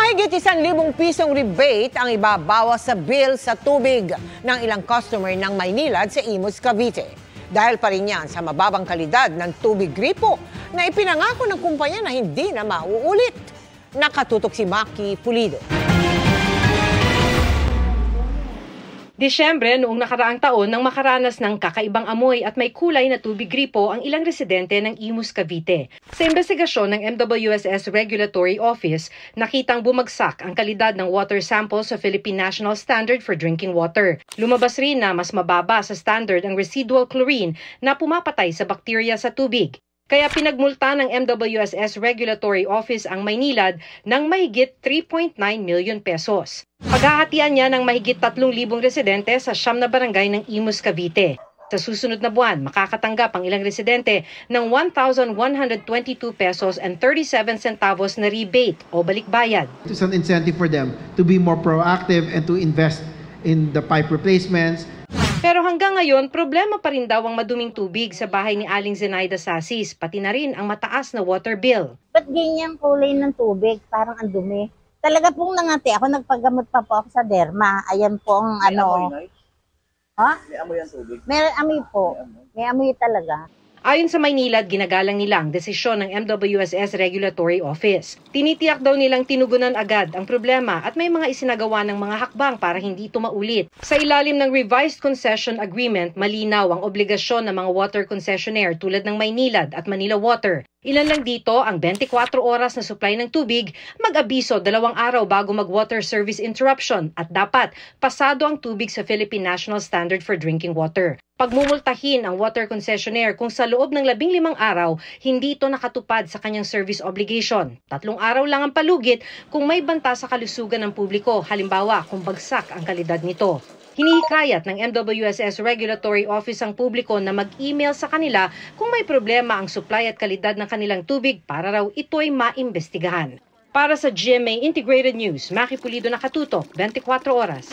Mahigit 1,000 pisong rebate ang ibabawas sa bill sa tubig ng ilang customer ng Maynilad sa Imus, Cavite. Dahil pa rin yan sa mababang kalidad ng tubig gripo na ipinangako ng kumpanya na hindi na mauulit. Nakatutok si Maki Pulido. Disyembre noong nakaraang taon nang makaranas ng kakaibang amoy at may kulay na tubig gripo ang ilang residente ng Imus, Cavite. Sa investigasyon ng MWSS Regulatory Office, nakitang bumagsak ang kalidad ng water sample sa Philippine National Standard for Drinking Water. Lumabas rin na mas mababa sa standard ang residual chlorine na pumapatay sa bakterya sa tubig. Kaya pinagmulta ng MWSS Regulatory Office ang Maynilad ng mahigit 3.9 million pesos. Paghahatian niya ng mahigit 3,000 residente sa 9 na barangay ng Imus, Cavite. Sa susunod na buwan, makakatanggap ang ilang residente ng 1,122 pesos and 37 centavos na rebate o balikbayad. It's an incentive for them to be more proactive and to invest in the pipe replacements. Pero hanggang ngayon, problema pa rin daw ang maduming tubig sa bahay ni Aling Zenaida Sasis, pati na rin ang mataas na water bill. Ba't ganyan kulay ng tubig? Parang ang dumi. Talaga pong nangati ako, nagpagamot pa po ako sa derma. Ayan po ang May amoy, Ha? May amoy ang tubig? May amoy po. May amoy talaga. Ayon sa Maynilad, ginagalang nila ang desisyon ng MWSS Regulatory Office. Tinitiyak daw nilang tinugunan agad ang problema at may mga isinagawa ng mga hakbang para hindi ito maulit. Sa ilalim ng Revised Concession Agreement, malinaw ang obligasyon ng mga water concessionaire tulad ng Maynilad at Manila Water. Ilan lang dito ang 24 oras na supply ng tubig, mag-abiso 2 araw bago mag-water service interruption at dapat pasado ang tubig sa Philippine National Standard for Drinking Water. Pagmumultahin ang water concessionaire kung sa loob ng 15 araw hindi ito nakatupad sa kanyang service obligation. 3 araw lang ang palugit kung may banta sa kalusugan ng publiko, halimbawa kung bagsak ang kalidad nito. Hinihikayat ng MWSS Regulatory Office ang publiko na mag-email sa kanila kung may problema ang supply at kalidad ng kanilang tubig para raw ito'y maimbestigahan. Para sa GMA Integrated News, Maki Pulido, nakatutok, 24 oras.